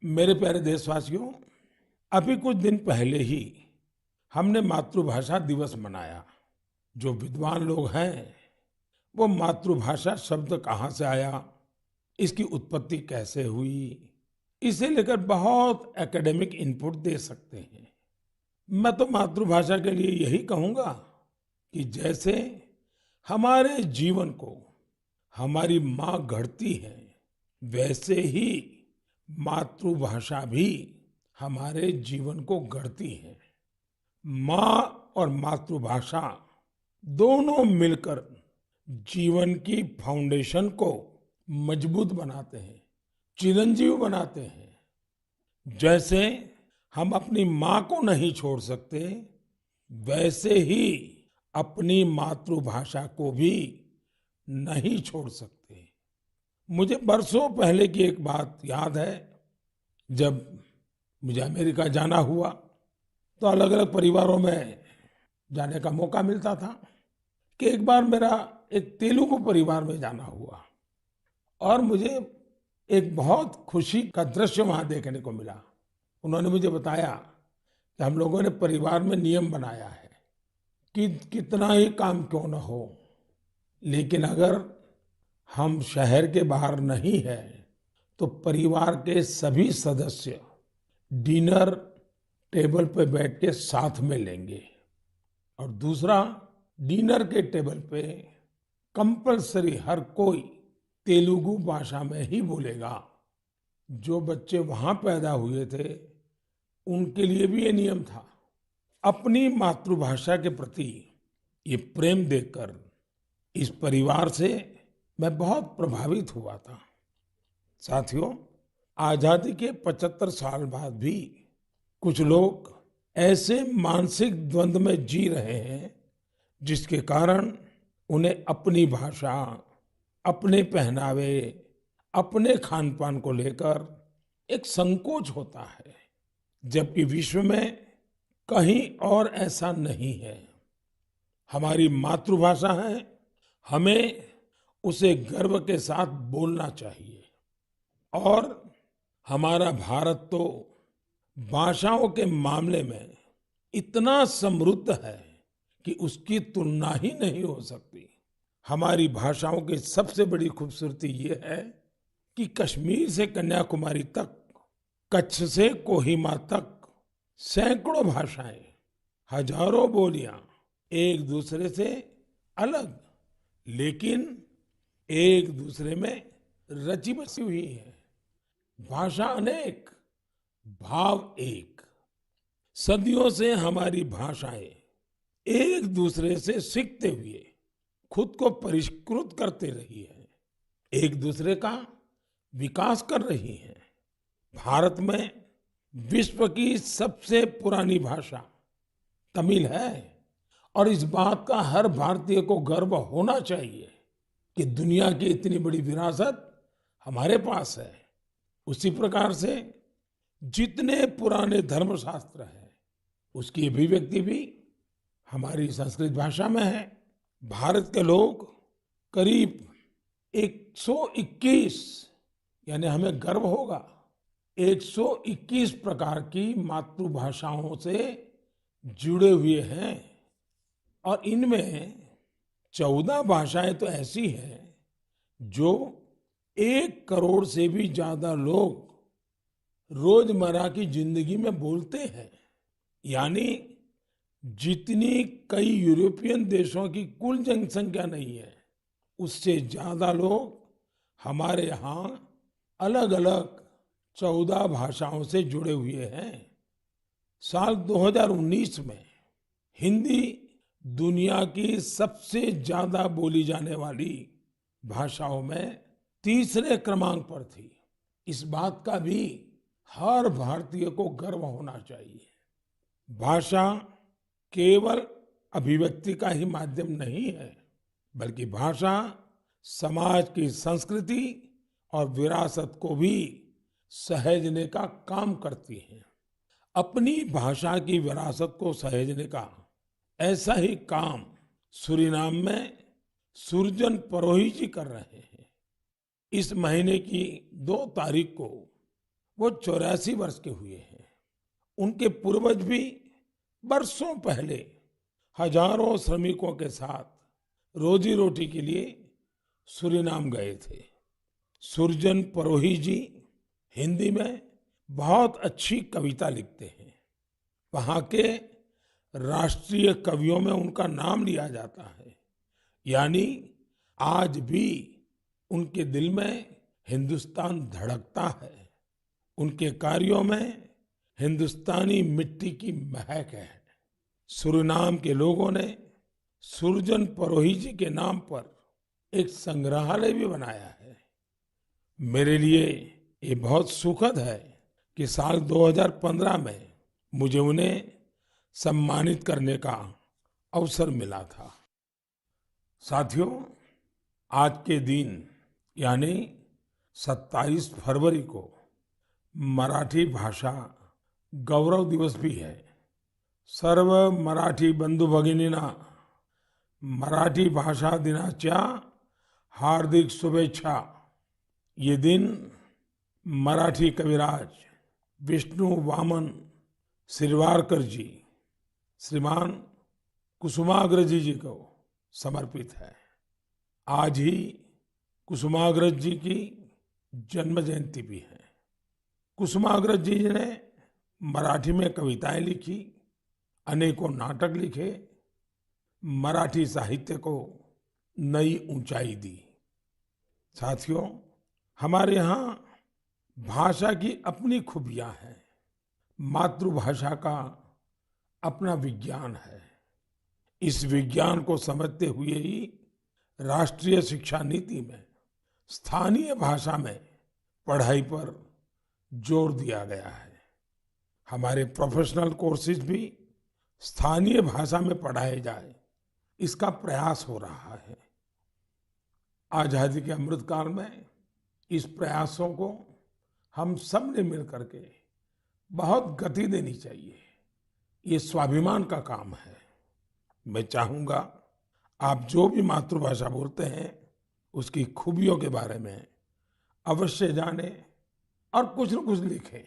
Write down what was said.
मेरे प्यारे देशवासियों, अभी कुछ दिन पहले ही हमने मातृभाषा दिवस मनाया। जो विद्वान लोग हैं, वो मातृभाषा शब्द कहाँ से आया, इसकी उत्पत्ति कैसे हुई, इसे लेकर बहुत एकेडमिक इनपुट दे सकते हैं। मैं तो मातृभाषा के लिए यही कहूंगा कि जैसे हमारे जीवन को हमारी माँ गढ़ती है, वैसे ही मातृभाषा भी हमारे जीवन को गढ़ती है। माँ और मातृभाषा दोनों मिलकर जीवन की फाउंडेशन को मजबूत बनाते हैं, चिरंजीव बनाते हैं। जैसे हम अपनी माँ को नहीं छोड़ सकते, वैसे ही अपनी मातृभाषा को भी नहीं छोड़ सकते। मुझे बरसों पहले की एक बात याद है। जब मुझे अमेरिका जाना हुआ तो अलग अलग परिवारों में जाने का मौका मिलता था कि एक बार मेरा एक तेलुगु परिवार में जाना हुआ और मुझे एक बहुत खुशी का दृश्य वहां देखने को मिला। उन्होंने मुझे बताया कि हम लोगों ने परिवार में नियम बनाया है कि कितना ही काम क्यों न हो, लेकिन अगर हम शहर के बाहर नहीं है तो परिवार के सभी सदस्य डिनर टेबल पे बैठ के साथ में लेंगे। और दूसरा, डिनर के टेबल पे कंपलसरी हर कोई तेलुगु भाषा में ही बोलेगा। जो बच्चे वहां पैदा हुए थे उनके लिए भी ये नियम था। अपनी मातृभाषा के प्रति ये प्रेम देखकर इस परिवार से मैं बहुत प्रभावित हुआ था। साथियों, आजादी के 75 साल बाद भी कुछ लोग ऐसे मानसिक द्वंद में जी रहे हैं जिसके कारण उन्हें अपनी भाषा, अपने पहनावे, अपने खान पान को लेकर एक संकोच होता है, जबकि विश्व में कहीं और ऐसा नहीं है। हमारी मातृभाषा है, हमें उसे गर्व के साथ बोलना चाहिए। और हमारा भारत तो भाषाओं के मामले में इतना समृद्ध है कि उसकी तुलना ही नहीं हो सकती। हमारी भाषाओं की सबसे बड़ी खूबसूरती ये है कि कश्मीर से कन्याकुमारी तक, कच्छ से कोहिमा तक सैकड़ों भाषाएं, हजारों बोलियां एक दूसरे से अलग, लेकिन एक दूसरे में रची बसी हुई है। भाषा अनेक, भाव एक। सदियों से हमारी भाषाएं एक दूसरे से सीखते हुए खुद को परिष्कृत करते रही है, एक दूसरे का विकास कर रही है। भारत में विश्व की सबसे पुरानी भाषा तमिल है और इस बात का हर भारतीय को गर्व होना चाहिए कि दुनिया की इतनी बड़ी विरासत हमारे पास है। उसी प्रकार से जितने पुराने धर्मशास्त्र हैं, उसकी अभिव्यक्ति भी हमारी संस्कृत भाषा में है। भारत के लोग करीब 121, यानी हमें गर्व होगा, 121 प्रकार की मातृभाषाओं से जुड़े हुए हैं। और इनमें 14 भाषाएं तो ऐसी हैं जो 1 करोड़ से भी ज्यादा लोग रोजमर्रा की जिंदगी में बोलते हैं। यानी जितनी कई यूरोपियन देशों की कुल जनसंख्या नहीं है, उससे ज्यादा लोग हमारे यहाँ अलग अलग 14 भाषाओं से जुड़े हुए हैं। साल 2019 में हिंदी दुनिया की सबसे ज्यादा बोली जाने वाली भाषाओं में तीसरे क्रमांक पर थी। इस बात का भी हर भारतीय को गर्व होना चाहिए। भाषा केवल अभिव्यक्ति का ही माध्यम नहीं है, बल्कि भाषा समाज की संस्कृति और विरासत को भी सहेजने का काम करती है। अपनी भाषा की विरासत को सहेजने का ऐसा ही काम सूरीनाम में सुरजन परोही जी कर रहे हैं। इस महीने की 2 तारीख को वो 84 वर्ष के हुए हैं। उनके पूर्वज भी बरसों पहले हजारों श्रमिकों के साथ रोजी रोटी के लिए सूरीनाम गए थे। सुरजन परोही जी हिंदी में बहुत अच्छी कविता लिखते हैं। वहाँ के राष्ट्रीय कवियों में उनका नाम लिया जाता है। यानी आज भी उनके दिल में हिंदुस्तान धड़कता है। उनके कार्यों में हिंदुस्तानी मिट्टी की महक है। सूरीनाम के लोगों ने सुरजन परोही जी के नाम पर एक संग्रहालय भी बनाया है। मेरे लिए ये बहुत सुखद है कि साल 2015 में मुझे उन्हें सम्मानित करने का अवसर मिला था। साथियों, आज के दिन यानी 27 फरवरी को मराठी भाषा गौरव दिवस भी है। सर्व मराठी बंधू भगिनींना मराठी भाषा दिनाच्या हार्दिक शुभेच्छा। ये दिन मराठी कविराज विष्णु वामन शिरवाडकर जी, श्रीमान कुसुमाग्रज जी को समर्पित है। आज ही कुसुमाग्रज जी की जन्म जयंती भी है। कुसुमाग्रज जी ने मराठी में कविताएं लिखी, अनेकों नाटक लिखे, मराठी साहित्य को नई ऊंचाई दी। साथियों, हमारे यहाँ भाषा की अपनी खूबियां हैं। मातृभाषा का अपना विज्ञान है। इस विज्ञान को समझते हुए ही राष्ट्रीय शिक्षा नीति में स्थानीय भाषा में पढ़ाई पर जोर दिया गया है। हमारे प्रोफेशनल कोर्सेज भी स्थानीय भाषा में पढ़ाए जाए, इसका प्रयास हो रहा है। आजादी के अमृतकाल में इस प्रयासों को हम सब ने मिलकर के बहुत गति देनी चाहिए। ये स्वाभिमान का काम है। मैं चाहूंगा आप जो भी मातृभाषा बोलते हैं उसकी खूबियों के बारे में अवश्य जानें और कुछ न कुछ लिखें।